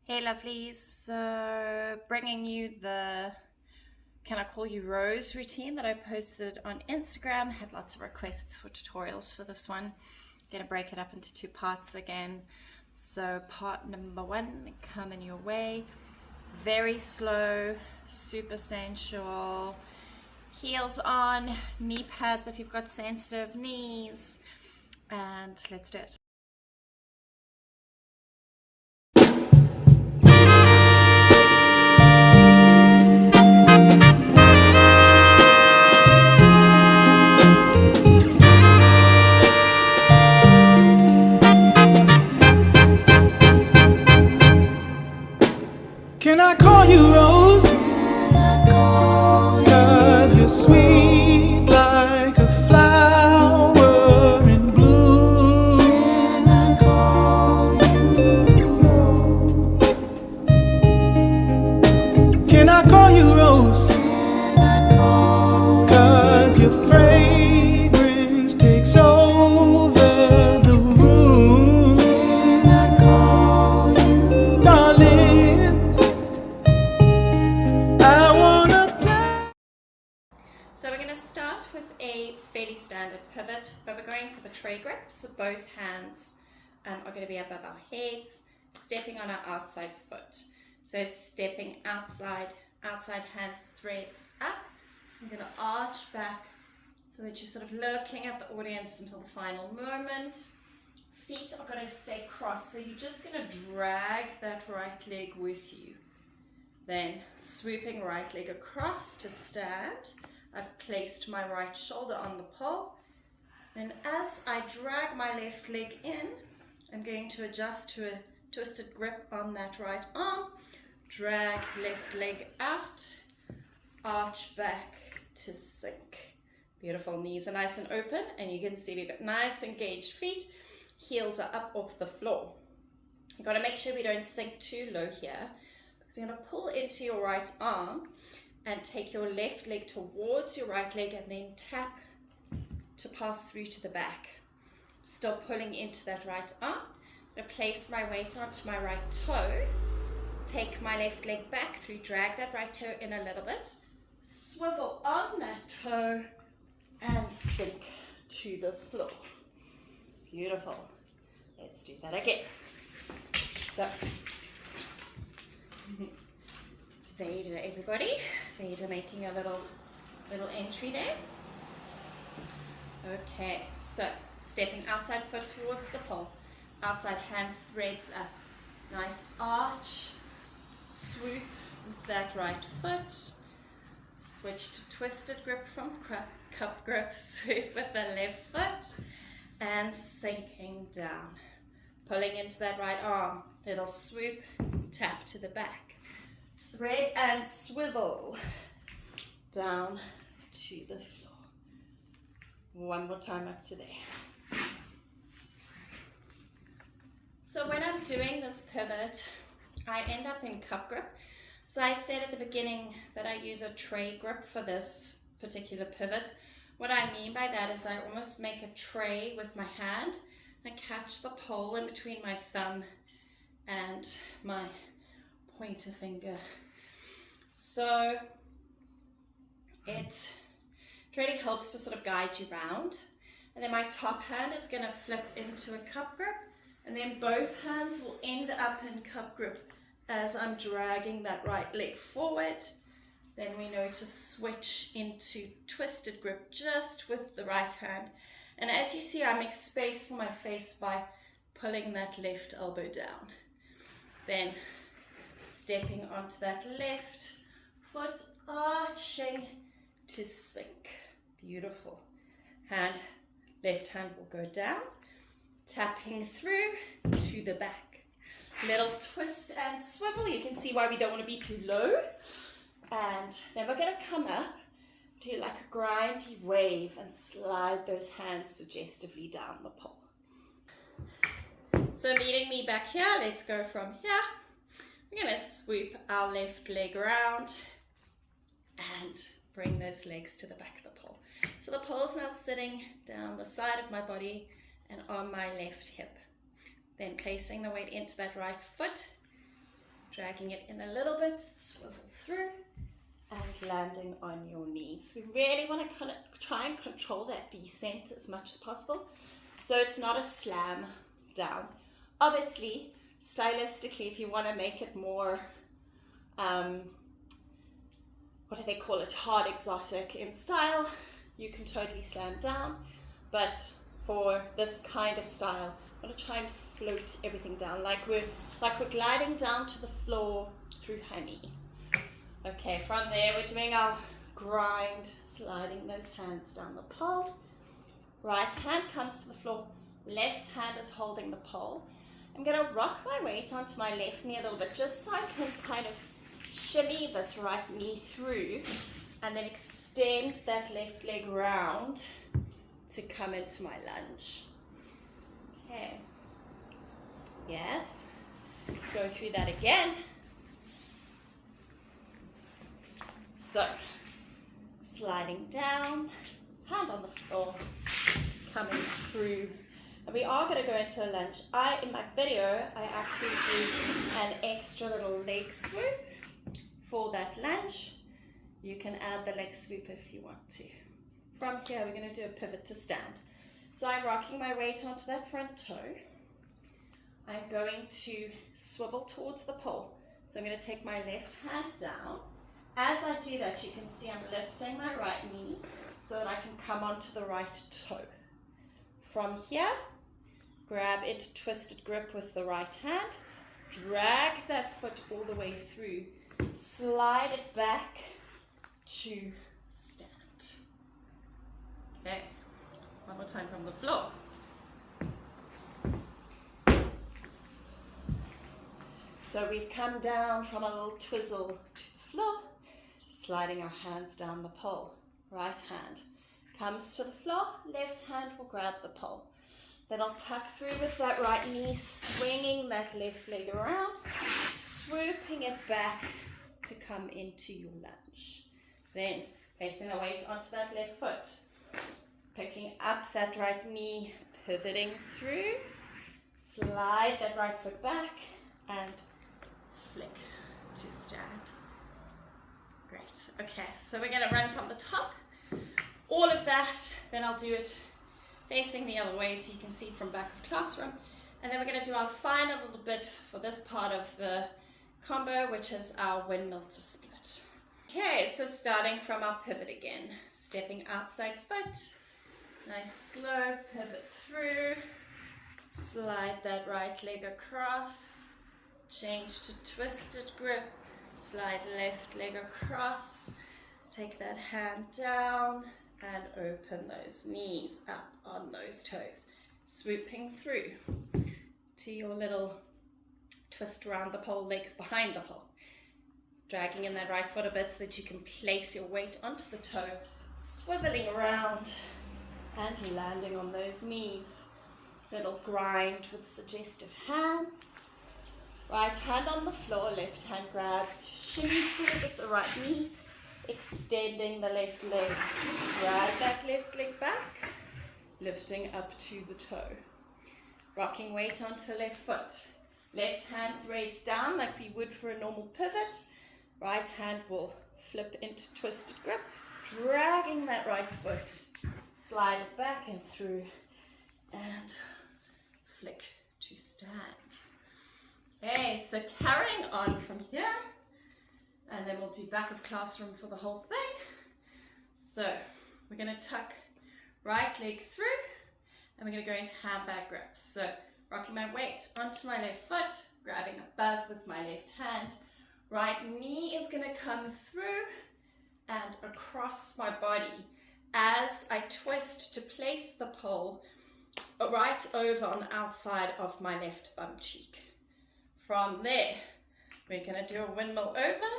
Hey lovelies, so bringing you the Can I Call You Rose routine that I posted on Instagram. Had lots of requests for tutorials for this one. Gonna break it up into two parts again. So part number one coming your way. Very slow, super sensual. Heels on, knee pads if you've got sensitive knees. And let's do it. Can I call you Rose? Cause you're sweet like a flower in bloom. Can I call you Rose? Can I call you Rose? Cause your fragrance takes over the room. Can I call you darling? So we're going to start with a fairly standard pivot, but we're going for the tray grip. So both hands are going to be above our heads, stepping on our outside foot. So stepping outside hand threads up. I'm going to arch back so that you're sort of looking at the audience until the final moment. Feet are going to stay crossed, so you're just going to drag that right leg with you. Then swooping right leg across to stand. I've placed my right shoulder on the pole, and as I drag my left leg in, I'm going to adjust to a twisted grip on that right arm, drag left leg out, arch back to sink. Beautiful. Knees are nice and open, and you can see we've got nice engaged feet. Heels are up off the floor. You've got to make sure we don't sink too low here, because you're going to pull into your right arm and take your left leg towards your right leg and then tap to pass through to the back. Still pulling into that right arm. I'm going to place my weight onto my right toe, take my left leg back through, drag that right toe in a little bit, swivel on that toe and sink to the floor. Beautiful. Let's do that again. So, it's Vader, everybody. Vader making a little entry there. Okay, so stepping outside foot towards the pole, outside hand threads up, nice arch, swoop with that right foot, switch to twisted grip from cup grip, swoop with the left foot, and sinking down, pulling into that right arm, little swoop, tap to the back, thread and swivel down to the floor. One more time up to there. So when I'm doing this pivot, I end up in cup grip. So I said at the beginning that I use a tray grip for this particular pivot. What I mean by that is I almost make a tray with my hand and catch the pole in between my thumb and my pointer finger. So it really helps to sort of guide you round. And then my top hand is going to flip into a cup grip, and then both hands will end up in cup grip as I'm dragging that right leg forward. Then we know to switch into twisted grip just with the right hand. And as you see, I make space for my face by pulling that left elbow down. Then stepping onto that left foot, arching to sink. Beautiful. Left hand will go down, tapping through to the back. Little twist and swivel. You can see why we don't want to be too low. And then we're going to come up, do like a grindy wave and slide those hands suggestively down the pole. So meeting me back here, let's go from here. We're going to swoop our left leg around and bring those legs to the back of the pole. So the pole is now sitting down the side of my body and on my left hip. Then placing the weight into that right foot, dragging it in a little bit, swivel through, and landing on your knees. We really want to kind of try and control that descent as much as possible, so it's not a slam down. Obviously, stylistically, if you want to make it more, what do they call it, hard exotic in style, you can totally slam down, but for this kind of style, I'm going to try and float everything down like we're gliding down to the floor through honey. Okay, from there we're doing our grind, sliding those hands down the pole. Right hand comes to the floor, left hand is holding the pole. I'm going to rock my weight onto my left knee a little bit, just so I can kind of shimmy this right knee through, and then extend that left leg round to come into my lunge. Okay. Yes. Let's go through that again. So, sliding down, hand on the floor, coming through. And we are going to go into a lunge. In my video, I actually do an extra little leg swoop for that lunge. You can add the leg swoop if you want to. From here, we're going to do a pivot to stand. So I'm rocking my weight onto that front toe. I'm going to swivel towards the pole. So I'm going to take my left hand down. As I do that, you can see I'm lifting my right knee so that I can come onto the right toe. From here, grab it, twisted grip with the right hand, drag that foot all the way through, slide it back to stand. Okay, one more time from the floor. So we've come down from a little twizzle to the floor, sliding our hands down the pole. Right hand comes to the floor, left hand will grab the pole. Then I'll tuck through with that right knee, swinging that left leg around, swooping it back to come into your lunge. Then placing the weight onto that left foot, picking up that right knee, pivoting through, slide that right foot back, and flick to stand. Great. Okay, so we're going to run from the top. All of that, then I'll do it facing the other way so you can see from back of classroom. And then we're going to do our final little bit for this part of the combo, which is our windmill to split. Okay, so starting from our pivot again, stepping outside foot, nice slow pivot through, slide that right leg across, change to twisted grip, slide left leg across, take that hand down, and open those knees up on those toes, swooping through to your little twist around the pole, legs behind the pole, dragging in that right foot a bit so that you can place your weight onto the toe, swiveling around and landing on those knees. Little grind with suggestive hands. Right hand on the floor, left hand grabs, shimmy through with the right knee, extending the left leg, drag that left leg back, lifting up to the toe, rocking weight onto left foot, left hand braids down like we would for a normal pivot, right hand will flip into twisted grip, dragging that right foot, slide it back and through, and flick to stand. Okay, so carrying on from here, and then we'll do back of classroom for the whole thing. So we're going to tuck right leg through, and we're going to go into handbag grips. So rocking my weight onto my left foot, grabbing above with my left hand. Right knee is going to come through and across my body as I twist to place the pole right over on the outside of my left bum cheek. From there, we're going to do a windmill over,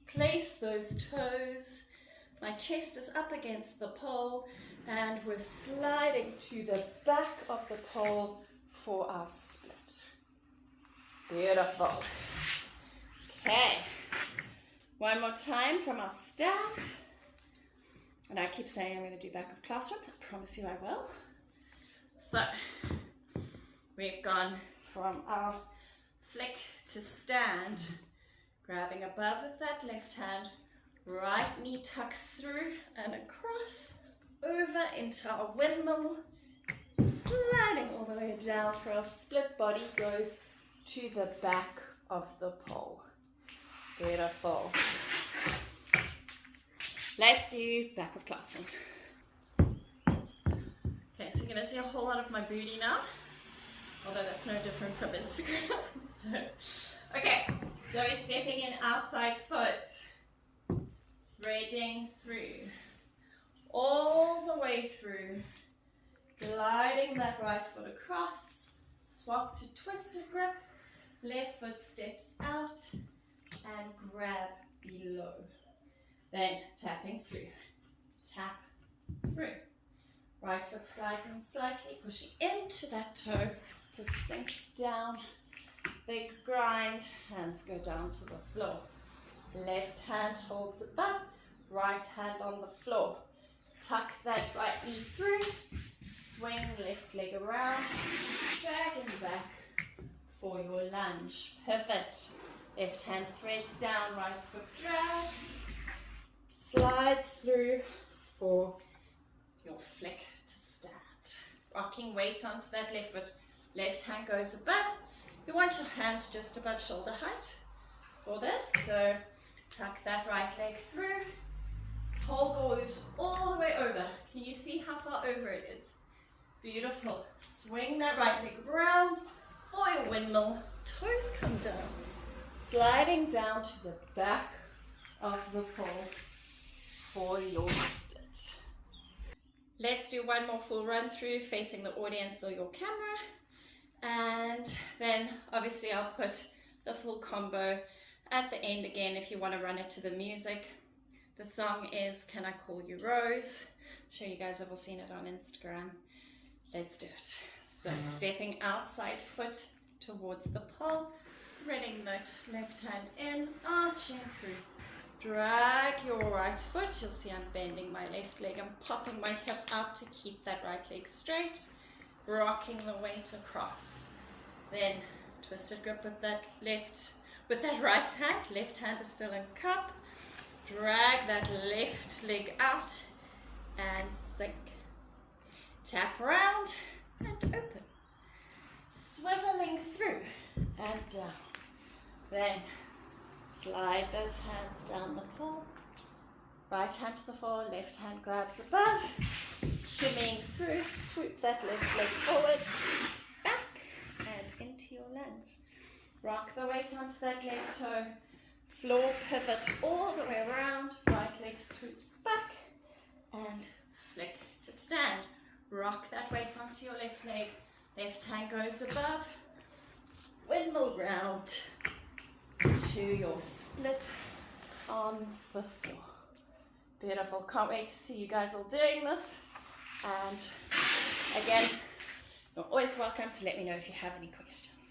place those toes, my chest is up against the pole, and we're sliding to the back of the pole for our split. Beautiful. Okay, one more time from our stand. And I keep saying I'm going to do back of classroom. I promise you I will. So we've gone from our flick to stand, grabbing above with that left hand, right knee tucks through and across, over into our windmill, sliding all the way down for our split body goes to the back of the pole. Beautiful. Let's do back of classroom. Okay, so you're going to see a whole lot of my booty now, although that's no different from Instagram. Okay, so we're stepping in outside foot, threading through, all the way through, gliding that right foot across, swap to twisted grip, left foot steps out and grab below. Then tapping through, tap through. Right foot slides in slightly, pushing into that toe to sink down. Big grind, hands go down to the floor. Left hand holds above, right hand on the floor. Tuck that right knee through, swing left leg around, dragging back for your lunge. Pivot, left hand threads down, right foot drags, slides through for your flick to stand. Rocking weight onto that left foot, left hand goes above. You want your hands just above shoulder height for this, so tuck that right leg through, pole goes all the way over. Can you see how far over it is? Beautiful. Swing that right leg around for your windmill, toes come down, sliding down to the back of the pole for your split. Let's do one more full run through facing the audience or your camera, and then obviously I'll put the full combo at the end again if you want to run it to the music. The song is Can I Call You Rose? I'm sure you guys have all seen it on Instagram. Let's do it. So stepping outside foot towards the pole, threading that left hand in, arching through. Drag your right foot. You'll see I'm bending my left leg. I'm popping my hip out to keep that right leg straight, rocking the weight across. Then twisted grip with that right hand. Left hand is still in cup. Drag that left leg out and sink. Tap around and open. Swiveling through and down. Then slide those hands down the pole. Right hand to the floor, left hand grabs above. Shimmying through, swoop that left leg forward, back and into your lunge. Rock the weight onto that left toe. Floor pivot all the way around. Right leg swoops back and flick to stand. Rock that weight onto your left leg. Left hand goes above. Windmill round to your split on the floor. Beautiful. Can't wait to see you guys all doing this. And again, you're always welcome to let me know if you have any questions.